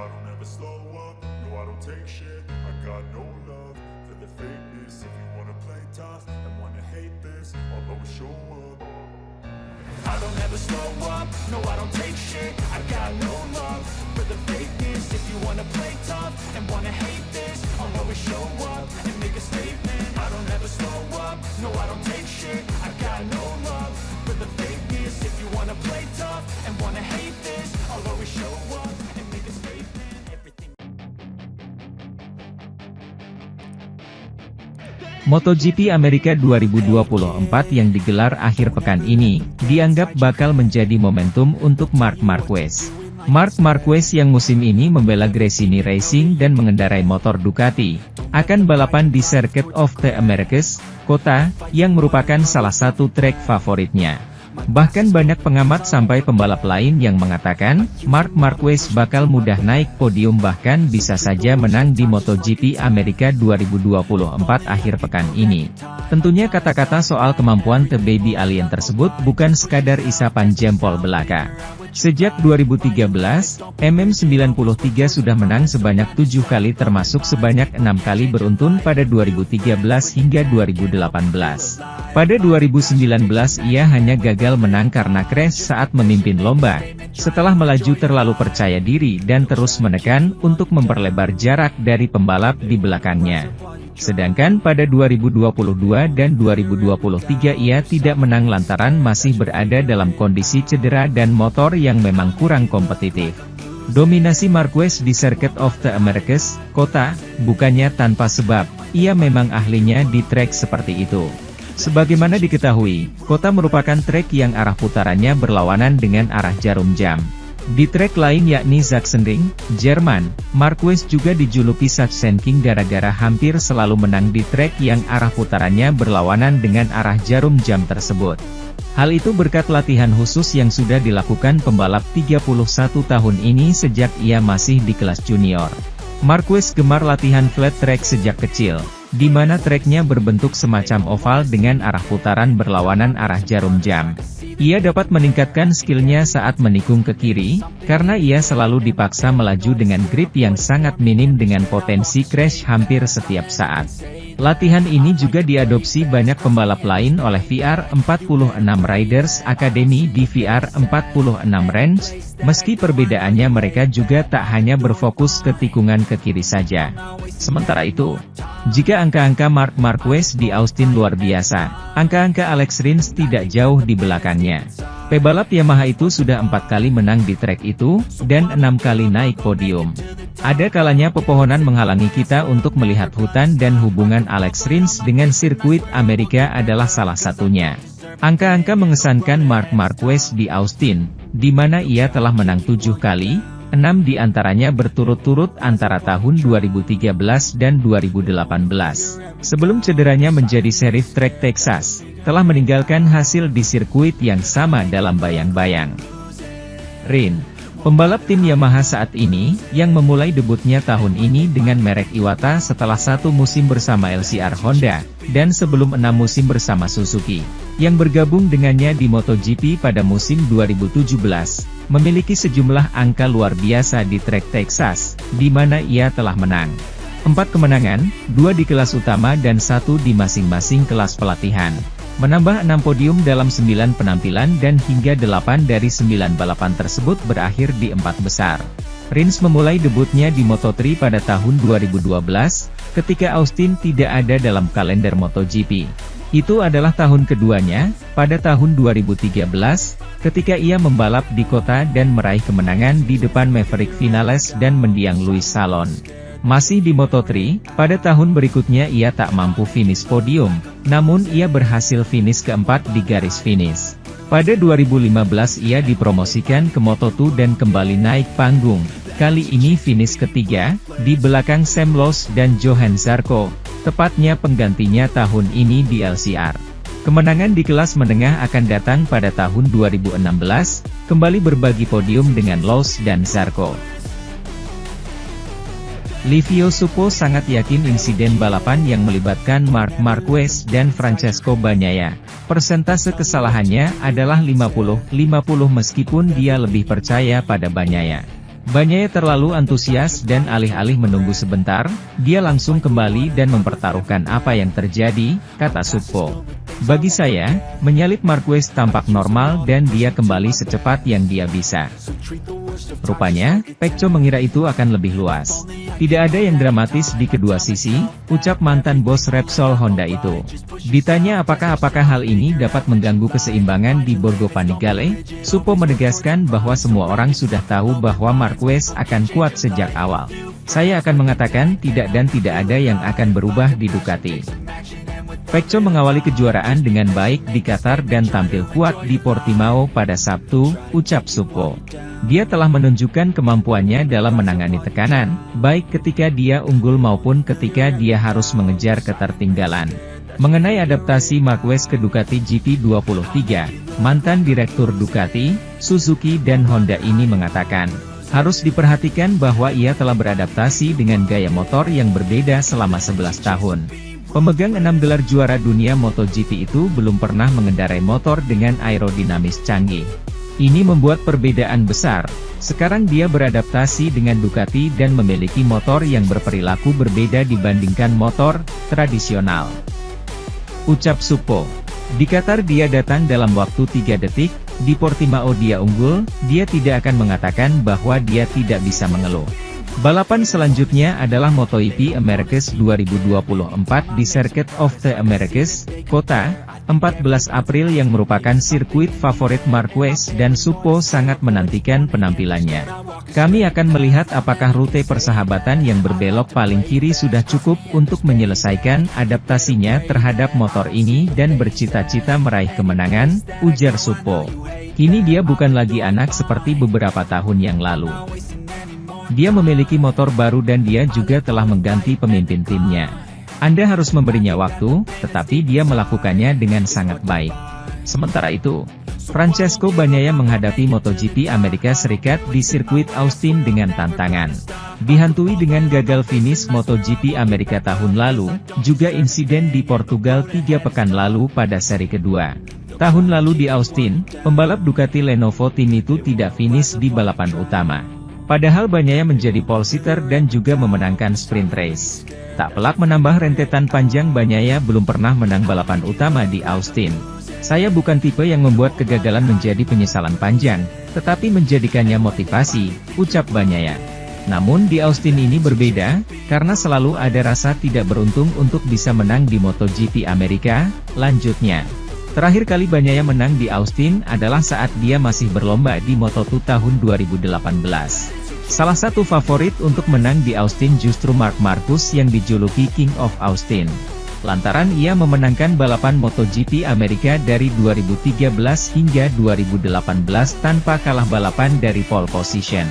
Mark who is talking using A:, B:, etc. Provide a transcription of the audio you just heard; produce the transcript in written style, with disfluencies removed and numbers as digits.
A: I don't ever slow up, no I don't take shit. I got no love for the fakeness. If you wanna play tough and wanna hate this, I'll always show up. I don't ever slow up, no I don't take shit. I got no love for the fakeness. If you wanna play tough and wanna hate this, I'll always show up and make a statement. I don't ever slow up, no I don't take shit. I got no love for the fakeness. If you wanna play tough and wanna hate this, I'll always show up and make a statement. Everything.
B: MotoGP Amerika 2024 yang digelar akhir pekan ini, dianggap bakal menjadi momentum untuk Marc Marquez. Marc Marquez yang musim ini membela Gresini Racing dan mengendarai motor Ducati, akan balapan di Circuit of the Americas, kota, yang merupakan salah satu trek favoritnya. Bahkan banyak pengamat sampai pembalap lain yang mengatakan, Marc Marquez bakal mudah naik podium bahkan bisa saja menang di MotoGP Amerika 2024 akhir pekan ini. Tentunya kata-kata soal kemampuan The Baby Alien tersebut bukan sekadar isapan jempol belaka. Sejak 2013, MM93 sudah menang sebanyak 7 kali termasuk sebanyak 6 kali beruntun pada 2013 hingga 2018. Pada 2019 ia hanya gagal menang karena crash saat memimpin lomba, setelah melaju terlalu percaya diri dan terus menekan untuk memperlebar jarak dari pembalap di belakangnya. Sedangkan pada 2022 dan 2023 ia tidak menang lantaran masih berada dalam kondisi cedera dan motor yang memang kurang kompetitif. Dominasi Marquez di Circuit of the Americas, kota, bukannya tanpa sebab, ia memang ahlinya di trek seperti itu. Sebagaimana diketahui, kota merupakan trek yang arah putarannya berlawanan dengan arah jarum jam. Di trek lain yakni Sachsenring, Jerman, Marquez juga dijuluki Sachsenking gara-gara hampir selalu menang di trek yang arah putarannya berlawanan dengan arah jarum jam tersebut. Hal itu berkat latihan khusus yang sudah dilakukan pembalap 31 tahun ini sejak ia masih di kelas junior. Marquez gemar latihan flat track sejak kecil, di mana treknya berbentuk semacam oval dengan arah putaran berlawanan arah jarum jam. Ia dapat meningkatkan skillnya saat menikung ke kiri, karena ia selalu dipaksa melaju dengan grip yang sangat minim dengan potensi crash hampir setiap saat. Latihan ini juga diadopsi banyak pembalap lain oleh VR46 Riders Academy di VR46 Range, meski perbedaannya mereka juga tak hanya berfokus ke tikungan ke kiri saja. Sementara itu, jika angka-angka Marc Marquez di Austin luar biasa, angka-angka Alex Rins tidak jauh di belakangnya. Pebalap Yamaha itu sudah 4 kali menang di trek itu, dan 6 kali naik podium. Ada kalanya pepohonan menghalangi kita untuk melihat hutan dan hubungan Alex Rins dengan sirkuit Amerika adalah salah satunya. Angka-angka mengesankan Marc Marquez di Austin, di mana ia telah menang 7 kali, 6 di antaranya berturut-turut antara tahun 2013 dan 2018. Sebelum cederanya menjadi Sheriff Track Texas, telah meninggalkan hasil di sirkuit yang sama dalam bayang-bayang. Rin, pembalap tim Yamaha saat ini, yang memulai debutnya tahun ini dengan merek Iwata setelah 1 musim bersama LCR Honda, dan sebelum 6 musim bersama Suzuki, yang bergabung dengannya di MotoGP pada musim 2017, memiliki sejumlah angka luar biasa di trek Texas, di mana ia telah menang 4 kemenangan, 2 di kelas utama dan 1 di masing-masing kelas pelatihan. Menambah 6 podium dalam 9 penampilan dan hingga 8 dari 9 balapan tersebut berakhir di 4 besar. Rins memulai debutnya di Moto3 pada tahun 2012, ketika Austin tidak ada dalam kalender MotoGP. Itu adalah tahun keduanya, pada tahun 2013, ketika ia membalap di kota dan meraih kemenangan di depan Maverick Vinales dan mendiang Luis Salon. Masih di Moto3, pada tahun berikutnya ia tak mampu finish podium, namun ia berhasil finish keempat di garis finish. Pada 2015 ia dipromosikan ke Moto2 dan kembali naik panggung, kali ini finish ketiga, di belakang Sam Lowe's dan Johan Zarco, tepatnya penggantinya tahun ini di LCR. Kemenangan di kelas menengah akan datang pada tahun 2016, kembali berbagi podium dengan Lowe's dan Zarco. Livio Suppo sangat yakin insiden balapan yang melibatkan Marc Marquez dan Francesco Bagnaia, persentase kesalahannya adalah 50-50 meskipun dia lebih percaya pada Bagnaia. Bagnaia terlalu antusias dan alih-alih menunggu sebentar, dia langsung kembali dan mempertaruhkan apa yang terjadi, kata Suppo. Bagi saya, menyalip Marquez tampak normal dan dia kembali secepat yang dia bisa. Rupanya, Pecco mengira itu akan lebih luas. Tidak ada yang dramatis di kedua sisi, ucap mantan bos Repsol Honda itu. Ditanya apakah hal ini dapat mengganggu keseimbangan di Borgo Panigale, Suppo menegaskan bahwa semua orang sudah tahu bahwa Marquez akan kuat sejak awal. Saya akan mengatakan tidak dan tidak ada yang akan berubah di Ducati. Pecco mengawali kejuaraan dengan baik di Qatar dan tampil kuat di Portimao pada Sabtu, ucap Suppo. Dia telah menunjukkan kemampuannya dalam menangani tekanan, baik ketika dia unggul maupun ketika dia harus mengejar ketertinggalan. Mengenai adaptasi Marquez ke Ducati GP23, mantan direktur Ducati, Suzuki dan Honda ini mengatakan, harus diperhatikan bahwa ia telah beradaptasi dengan gaya motor yang berbeda selama 11 tahun. Pemegang 6 gelar juara dunia MotoGP itu belum pernah mengendarai motor dengan aerodinamis canggih. Ini membuat perbedaan besar. Sekarang dia beradaptasi dengan Ducati dan memiliki motor yang berperilaku berbeda dibandingkan motor tradisional. Ucap Suppo. Di Qatar dia datang dalam waktu 3 detik, di Portimao dia unggul, dia tidak akan mengatakan bahwa dia tidak bisa mengeluh. Balapan selanjutnya adalah MotoGP Americas 2024 di Circuit of the Americas, Kota, 14 April yang merupakan sirkuit favorit Marquez dan Suppo sangat menantikan penampilannya. Kami akan melihat apakah rute persahabatan yang berbelok paling kiri sudah cukup untuk menyelesaikan adaptasinya terhadap motor ini dan bercita-cita meraih kemenangan, ujar Suppo. Kini dia bukan lagi anak seperti beberapa tahun yang lalu. Dia memiliki motor baru dan dia juga telah mengganti pemimpin timnya. Anda harus memberinya waktu, tetapi dia melakukannya dengan sangat baik. Sementara itu, Francesco Bagnaia menghadapi MotoGP Amerika Serikat di sirkuit Austin dengan tantangan. Dihantui dengan gagal finish MotoGP Amerika tahun lalu, juga insiden di Portugal 3 pekan lalu pada seri kedua. Tahun lalu di Austin, pembalap Ducati Lenovo Team itu tidak finish di balapan utama. Padahal Bagnaia menjadi pole sitter dan juga memenangkan sprint race. Tak pelak menambah rentetan panjang, Bagnaia belum pernah menang balapan utama di Austin. Saya bukan tipe yang membuat kegagalan menjadi penyesalan panjang, tetapi menjadikannya motivasi, ucap Bagnaia. Namun di Austin ini berbeda, karena selalu ada rasa tidak beruntung untuk bisa menang di MotoGP Amerika, lanjutnya. Terakhir kali Bagnaia menang di Austin adalah saat dia masih berlomba di Moto2 tahun 2018. Salah satu favorit untuk menang di Austin justru Marc Marquez yang dijuluki King of Austin. Lantaran ia memenangkan balapan MotoGP Amerika dari 2013 hingga 2018 tanpa kalah balapan dari pole position.